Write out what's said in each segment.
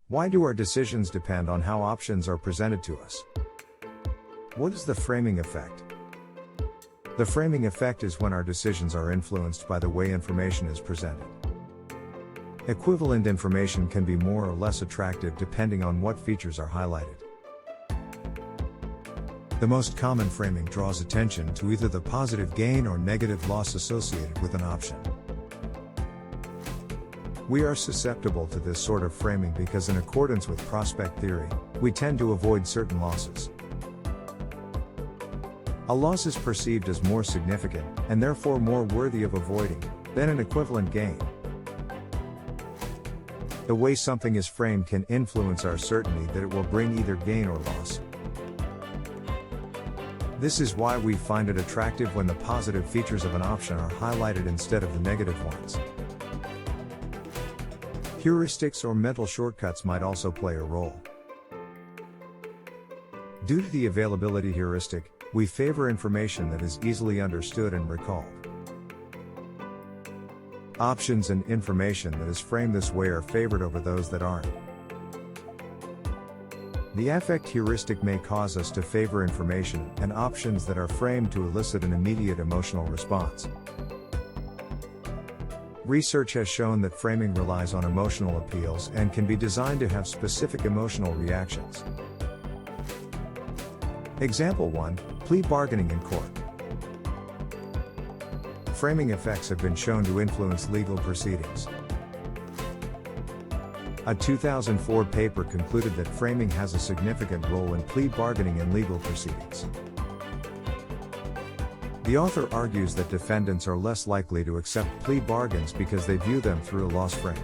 Why do our decisions depend on how options are presented to us? What is the framing effect? The framing effect is when our decisions are influenced by the way information is presented. Equivalent information can be more or less attractive depending on what features are highlighted. The most common framing draws attention to either the positive gain or negative loss associated with an option. We are susceptible to this sort of framing because, in accordance with prospect theory, we tend to avoid certain losses. A loss is perceived as more significant, and therefore more worthy of avoiding, than an equivalent gain. The way something is framed can influence our certainty that it will bring either gain or loss. This is why we find it attractive when the positive features of an option are highlighted instead of the negative ones. Heuristics or mental shortcuts might also play a role. Due to the availability heuristic, we favor information that is easily understood and recalled. Options and information that is framed this way are favored over those that aren't. The affect heuristic may cause us to favor information and options that are framed to elicit an immediate emotional response. Research has shown that framing relies on emotional appeals and can be designed to have specific emotional reactions. Example 1, plea bargaining in court. Framing effects have been shown to influence legal proceedings. A 2004 paper concluded that framing has a significant role in plea bargaining in legal proceedings. The author argues that defendants are less likely to accept plea bargains because they view them through a loss frame.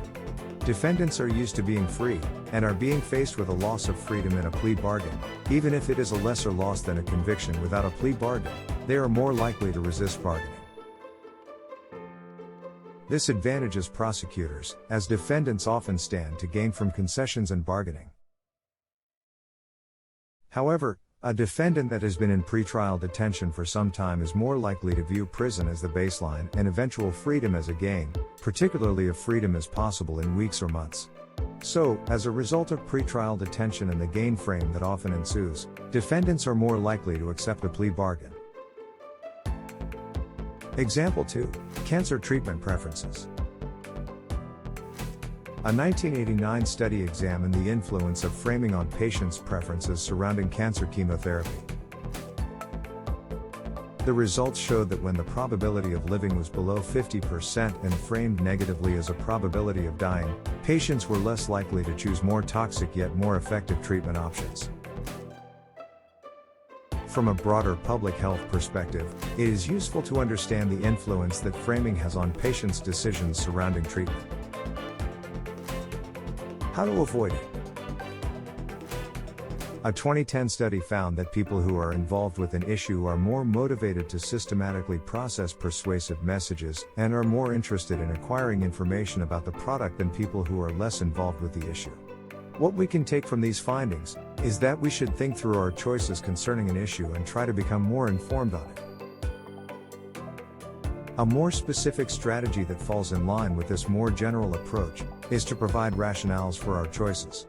Defendants are used to being free, and are being faced with a loss of freedom in a plea bargain. Even if it is a lesser loss than a conviction without a plea bargain, they are more likely to resist bargaining. This advantages prosecutors, as defendants often stand to gain from concessions and bargaining. However, a defendant that has been in pretrial detention for some time is more likely to view prison as the baseline and eventual freedom as a gain, particularly if freedom is possible in weeks or months. So, as a result of pretrial detention and the gain frame that often ensues, defendants are more likely to accept a plea bargain. Example 2, cancer treatment preferences. A 1989 study examined the influence of framing on patients' preferences surrounding cancer chemotherapy. The results showed that when the probability of living was below 50% and framed negatively as a probability of dying, patients were less likely to choose more toxic yet more effective treatment options. From a broader public health perspective, it is useful to understand the influence that framing has on patients' decisions surrounding treatment. How to avoid it? A 2010 study found that people who are involved with an issue are more motivated to systematically process persuasive messages and are more interested in acquiring information about the product than people who are less involved with the issue. What we can take from these findings is that we should think through our choices concerning an issue and try to become more informed on it. A more specific strategy that falls in line with this more general approach is to provide rationales for our choices.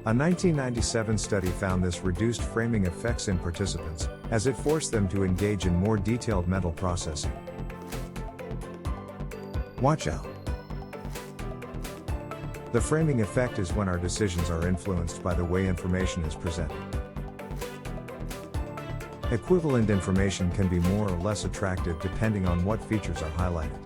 A 1997 study found this reduced framing effects in participants, as it forced them to engage in more detailed mental processing. Watch out. The framing effect is when our decisions are influenced by the way information is presented. Equivalent information can be more or less attractive depending on what features are highlighted.